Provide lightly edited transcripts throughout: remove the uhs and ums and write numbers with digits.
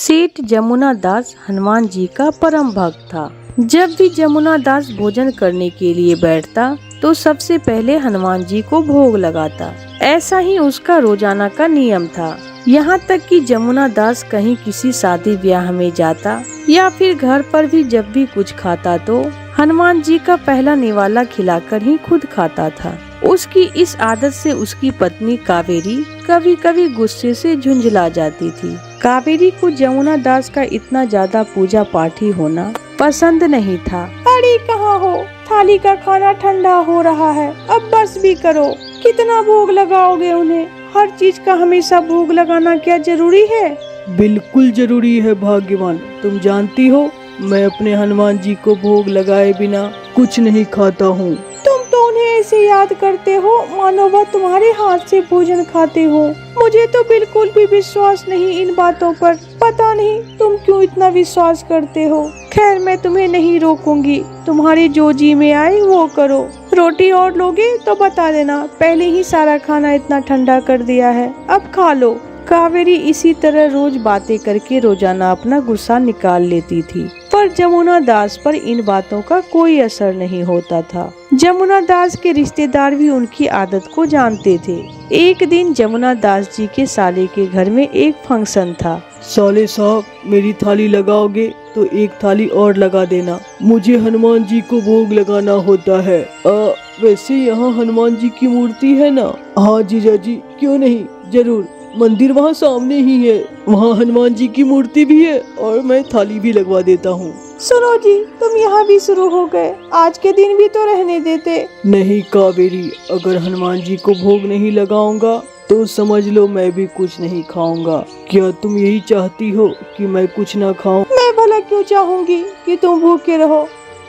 सेठ जमुना दास हनुमान जी का परम भक्त था। जब भी जमुना दास भोजन करने के लिए बैठता तो सबसे पहले हनुमान जी को भोग लगाता। ऐसा ही उसका रोजाना का नियम था। यहाँ तक कि जमुना दास कहीं किसी शादी ब्याह में जाता या फिर घर पर भी जब भी कुछ खाता तो हनुमान जी का पहला निवाला खिलाकर ही खुद खाता था। उसकी इस आदत से उसकी पत्नी कावेरी कभी कभी गुस्से से झुंझला जाती थी। कावेरी को जमुना दास का इतना ज्यादा पूजा पाठी होना पसंद नहीं था। अरे कहाँ हो, थाली का खाना ठंडा हो रहा है, अब बस भी करो। कितना भोग लगाओगे उन्हें? हर चीज का हमेशा भोग लगाना क्या जरूरी है? बिल्कुल जरूरी है भाग्यवान। तुम जानती हो मैं अपने हनुमान जी को भोग लगाए बिना कुछ नहीं खाता हूँ। तुम तो उन्हें ऐसे याद करते हो मानो वह तुम्हारे हाथ से भोजन खाते हो। मुझे तो बिल्कुल भी विश्वास नहीं इन बातों पर। पता नहीं तुम क्यों इतना विश्वास करते हो। खैर मैं तुम्हें नहीं रोकूंगी, तुम्हारे जो जी में आए वो करो। रोटी और लोगे तो बता देना, पहले ही सारा खाना इतना ठंडा कर दिया है, अब खा लो। कावेरी इसी तरह रोज बातें करके रोजाना अपना गुस्सा निकाल लेती थी, पर जमुना दास पर इन बातों का कोई असर नहीं होता था। जमुना दास के रिश्तेदार भी उनकी आदत को जानते थे। एक दिन जमुना दास जी के साले के घर में एक फंक्शन था। साले साहब, मेरी थाली लगाओगे तो एक थाली और लगा देना, मुझे हनुमान जी को भोग लगाना होता है। वैसे यहाँ हनुमान जी की मूर्ति है ना? हाँ जीजा जी, क्यों नहीं, जरूर। मंदिर वहाँ सामने ही है, वहाँ हनुमान जी की मूर्ति भी है और मैं थाली भी लगवा देता हूँ। सुनो जी, तुम यहाँ भी शुरू हो गए, आज के दिन भी तो रहने देते। नहीं कावेरी, अगर हनुमान जी को भोग नहीं लगाऊंगा तो समझ लो मैं भी कुछ नहीं खाऊंगा। क्या तुम यही चाहती हो कि मैं कुछ ना खाऊं? मैं भला क्यों चाहूंगी कि तुम भूखे रहो।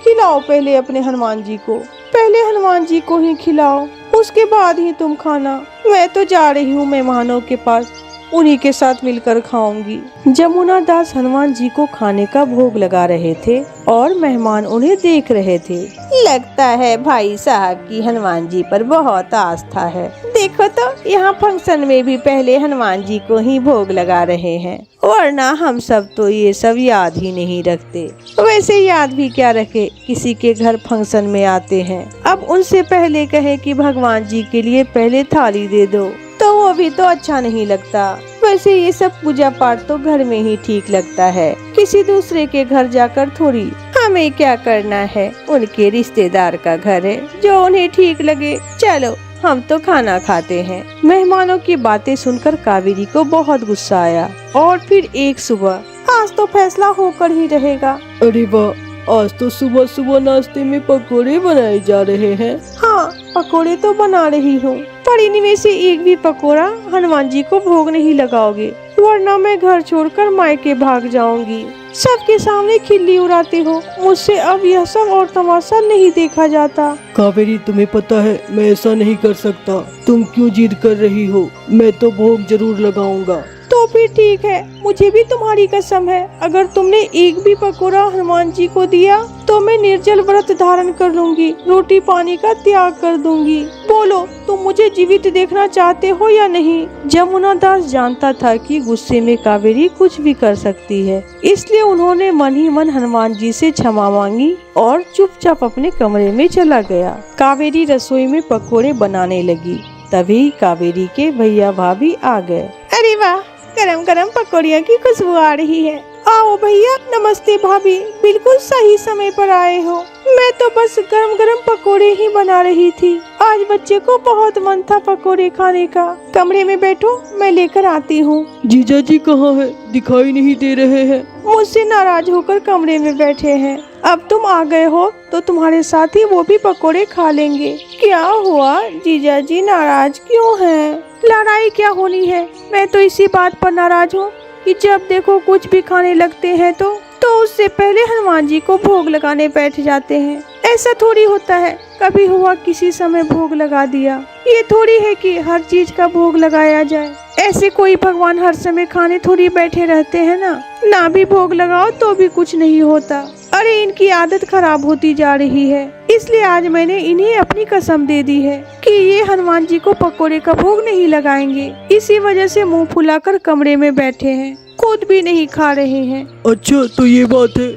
खिलाओ पहले अपने हनुमान जी को, पहले हनुमान जी को ही खिलाओ, उसके बाद ही तुम खाना। मैं तो जा रही हूँ मेहमानों के पास, उन्हीं के साथ मिलकर खाऊंगी। जमुना दास हनुमान जी को खाने का भोग लगा रहे थे और मेहमान उन्हें देख रहे थे। लगता है भाई साहब की हनुमान जी पर बहुत आस्था है। देखो तो यहाँ फंक्शन में भी पहले हनुमान जी को ही भोग लगा रहे हैं, वरना हम सब तो ये सब याद ही नहीं रखते। वैसे याद भी क्या रखे, किसी के घर फंक्शन में आते हैं, अब उनसे पहले कहे कि भगवान जी के लिए पहले थाली दे दो तो वो भी तो अच्छा नहीं लगता। वैसे ये सब पूजा पाठ तो घर में ही ठीक लगता है, किसी दूसरे के घर जाकर थोड़ी। हमें क्या करना है, उनके रिश्तेदार का घर है, जो उन्हें ठीक लगे। चलो हम तो खाना खाते हैं। मेहमानों की बातें सुनकर कावेरी को बहुत गुस्सा आया और फिर एक सुबह आज तो फैसला होकर ही रहेगा। अरे वाह, आज तो सुबह सुबह नाश्ते में पकोड़े बनाए जा रहे हैं। हाँ, पकोड़े तो बना रही हूँ, पर इनमें से एक भी पकोड़ा हनुमान जी को भोग नहीं लगाओगे, वरना मैं घर छोड़कर मायके भाग जाऊंगी। सबके सामने खिल्ली उड़ाती हो, मुझसे अब यह सब और तमाशा नहीं देखा जाता। कावेरी, तुम्हें पता है मैं ऐसा नहीं कर सकता। तुम क्यों जिद कर रही हो? मैं तो भोग जरूर लगाऊंगा। तो फिर ठीक है, मुझे भी तुम्हारी कसम है, अगर तुमने एक भी पकोड़ा हनुमान जी को दिया तो मैं निर्जल व्रत धारण कर लूंगी, रोटी पानी का त्याग कर दूंगी। बोलो तुम मुझे जीवित देखना चाहते हो या नहीं? जमुना दास जानता था कि गुस्से में कावेरी कुछ भी कर सकती है, इसलिए उन्होंने मन ही मन हनुमान जी से क्षमा मांगी और चुपचाप अपने कमरे में चला गया। कावेरी रसोई में पकोड़े बनाने लगी, तभी कावेरी के भैया भाभी आ गए। अरे वाह, गरम गरम पकौड़ियों की खुशबू आ रही है। आओ भैया। नमस्ते भाभी, बिल्कुल सही समय पर आए हो। मैं तो बस गरम गरम पकोड़े ही बना रही थी, आज बच्चे को बहुत मन था पकोड़े खाने का। कमरे में बैठो, मैं लेकर आती हूँ। जीजा जी कहाँ है? दिखाई नहीं दे रहे हैं। मुझसे नाराज होकर कमरे में बैठे हैं। अब तुम आ गए हो तो तुम्हारे साथ ही वो भी पकोड़े खा लेंगे। क्या हुआ जीजा जी, नाराज क्यों हैं? लड़ाई क्या होनी है, मैं तो इसी बात पर नाराज हूँ कि जब देखो कुछ भी खाने लगते हैं तो उससे पहले हनुमान जी को भोग लगाने बैठ जाते हैं। ऐसा थोड़ी होता है, कभी हुआ किसी समय भोग लगा दिया, ये थोड़ी है कि हर चीज का भोग लगाया जाए। ऐसे कोई भगवान हर समय खाने थोड़ी बैठे रहते हैं ना भी भोग लगाओ तो भी कुछ नहीं होता। अरे इनकी आदत खराब होती जा रही है, इसलिए आज मैंने इन्हें अपनी कसम दे दी है कि ये हनुमान जी को पकोड़े का भोग नहीं लगाएंगे। इसी वजह से मुंह फुलाकर कमरे में बैठे हैं। खुद भी नहीं खा रहे हैं। अच्छा तो ये बात है।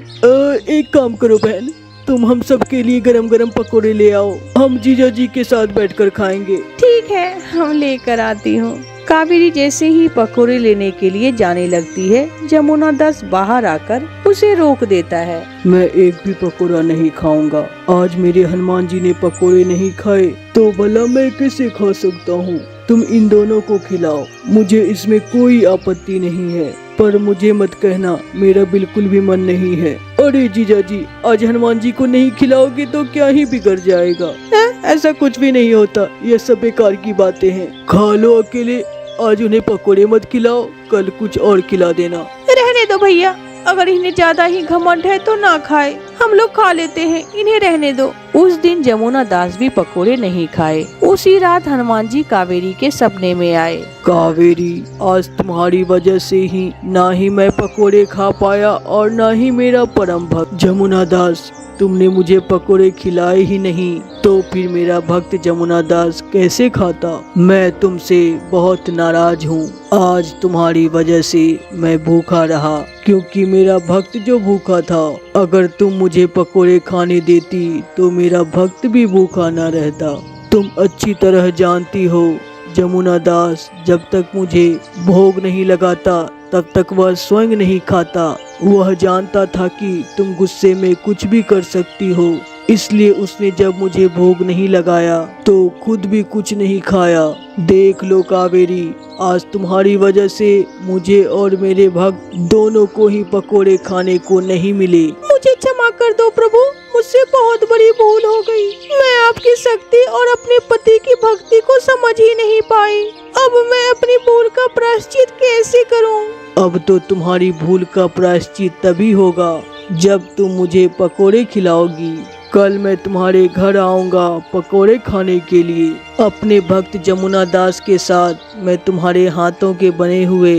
एक काम करो बहन, तुम हम सब के लिए गरम गरम पकोड़े ले आओ, हम जीजा जी के साथ बैठकर खाएंगे। ठीक है, हम लेकर आती हूँ। कावेरी जैसे ही पकोड़े लेने के लिए जाने लगती है, जमुना दास बाहर आकर उसे रोक देता है। मैं एक भी पकोड़ा नहीं खाऊंगा। आज मेरे हनुमान जी ने पकोड़े नहीं खाए तो भला मैं कैसे खा सकता हूँ। तुम इन दोनों को खिलाओ, मुझे इसमें कोई आपत्ति नहीं है, पर मुझे मत कहना मेरा बिल्कुल भी मन नहीं है। अरे जीजा जी, आज हनुमान जी को नहीं खिलाओगे तो क्या ही बिगड़ जाएगा। ऐसा कुछ भी नहीं होता, ये सब बेकार की बातें हैं। खा लो अकेले, आज उन्हें पकोड़े मत खिलाओ, कल कुछ और खिला देना। रहने दो भैया, अगर इन्हें ज्यादा ही घमंड है तो ना खाए, हम लोग खा लेते हैं, इन्हें रहने दो। उस दिन जमुना दास भी पकोड़े नहीं खाए। उसी रात हनुमान जी कावेरी के सपने में आए। कावेरी, आज तुम्हारी वजह से ही ना ही मैं पकोड़े खा पाया और ना ही मेरा परम भक्त जमुना दास। तुमने मुझे पकोड़े खिलाए ही नहीं तो फिर मेरा भक्त जमुना दास कैसे खाता। मैं तुमसे बहुत नाराज हूँ। आज तुम्हारी वजह से मैं भूखा रहा, क्योंकि मेरा भक्त जो भूखा था। अगर तुम मुझे पकोड़े खाने देती तो मेरा भक्त भी भूखा न रहता। तुम अच्छी तरह जानती हो जमुना दास जब तक मुझे भोग नहीं लगाता तब तक वह स्वयं नहीं खाता। वह जानता था कि तुम गुस्से में कुछ भी कर सकती हो, इसलिए उसने जब मुझे भोग नहीं लगाया तो खुद भी कुछ नहीं खाया। देख लो कावेरी, आज तुम्हारी वजह से मुझे और मेरे भक्त दोनों को ही पकोड़े खाने को नहीं मिले। मुझे क्षमा कर दो प्रभु, मुझसे बहुत बड़ी भूल हो गई। मैं आपकी शक्ति और अपने पति की भक्ति को समझ ही नहीं पाई। अब मैं अपनी भूल का प्रायश्चित कैसे करूं? अब तो तुम्हारी भूल का प्रायश्चित तभी होगा जब तुम मुझे पकोड़े खिलाओगी। कल मैं तुम्हारे घर आऊंगा पकोड़े खाने के लिए। अपने भक्त जमुना दास के साथ मैं तुम्हारे हाथों के बने हुए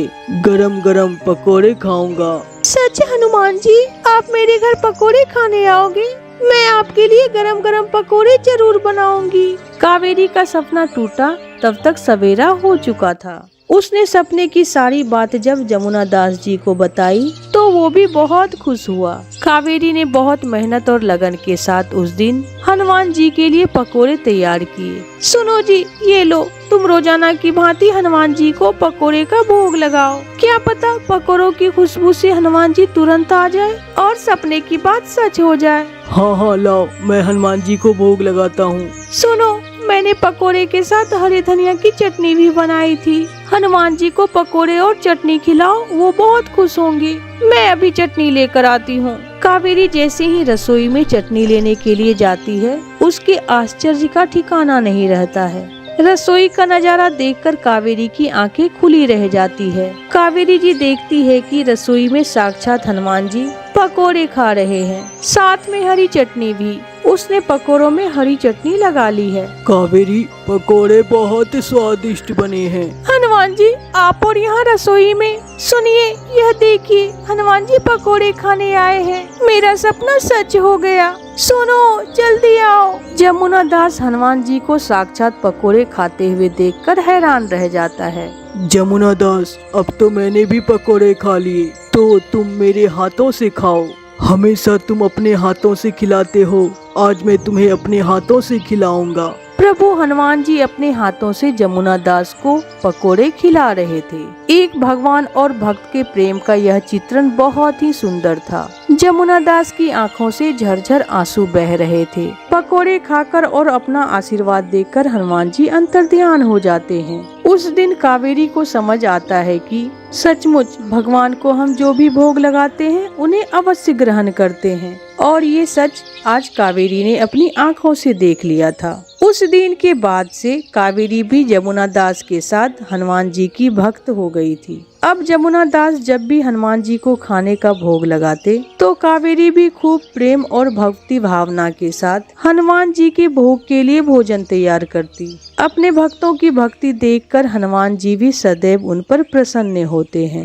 गरम गरम पकोड़े खाऊंगा। सच हनुमान जी, आप मेरे घर पकोड़े खाने आओगे? मैं आपके लिए गरम गरम पकोड़े जरूर बनाऊंगी। कावेरी का सपना टूटा तब तक सवेरा हो चुका था। उसने सपने की सारी बात जब जमुना दास जी को बताई तो वो भी बहुत खुश हुआ। कावेरी ने बहुत मेहनत और लगन के साथ उस दिन हनुमान जी के लिए पकोड़े तैयार किए। सुनो जी, ये लो, तुम रोजाना की भांति हनुमान जी को पकोड़े का भोग लगाओ। क्या पता पकोड़ों की खुशबू से हनुमान जी तुरंत आ जाए और सपने की बात सच हो जाए। हाँ हाँ लाओ, मैं हनुमान जी को भोग लगाता हूँ। सुनो, मैंने पकोड़े के साथ हरे धनिया की चटनी भी बनाई थी। हनुमान जी को पकोड़े और चटनी खिलाओ, वो बहुत खुश होंगे। मैं अभी चटनी लेकर आती हूँ। कावेरी जैसे ही रसोई में चटनी लेने के लिए जाती है, उसके आश्चर्य का ठिकाना नहीं रहता है। रसोई का नजारा देखकर कावेरी की आंखें खुली रह जाती है। कावेरी जी देखती है कि रसोई में साक्षात हनुमान जी पकोड़े खा रहे हैं, साथ में हरी चटनी भी। उसने पकोड़ों में हरी चटनी लगा ली है। कावेरी, पकोड़े बहुत स्वादिष्ट बने हैं। हनुमान जी, आप और यहाँ रसोई में। सुनिए, यह देखिए, हनुमान जी पकोड़े खाने आए हैं। मेरा सपना सच हो गया। सुनो, जल्दी आओ। जमुना दास हनुमान जी को साक्षात पकोड़े खाते हुए देखकर हैरान रह जाता है। जमुना दास, अब तो मैंने भी पकोड़े खा लिए, तो तुम मेरे हाथों से खाओ। हमेशा तुम अपने हाथों से खिलाते हो, आज मैं तुम्हें अपने हाथों से खिलाऊंगा। प्रभु हनुमान जी अपने हाथों से जमुना दास को पकोड़े खिला रहे थे। एक भगवान और भक्त के प्रेम का यह चित्रण बहुत ही सुंदर था। जमुना दास की आंखों से झरझर आंसू बह रहे थे। पकोड़े खाकर और अपना आशीर्वाद देकर हनुमान जी अंतर्ध्यान हो जाते हैं। उस दिन कावेरी को समझ आता है कि सचमुच भगवान को हम जो भी भोग लगाते हैं उन्हें अवश्य ग्रहण करते हैं, और ये सच आज कावेरी ने अपनी आंखों से देख लिया था। उस दिन के बाद से कावेरी भी जमुना दास के साथ हनुमान जी की भक्त हो गई थी। अब जमुना दास जब भी हनुमान जी को खाने का भोग लगाते तो कावेरी भी खूब प्रेम और भक्ति भावना के साथ हनुमान जी के भोग के लिए भोजन तैयार करती। अपने भक्तों की भक्ति देखकर हनुमान जी भी सदैव उन पर प्रसन्न होते हैं।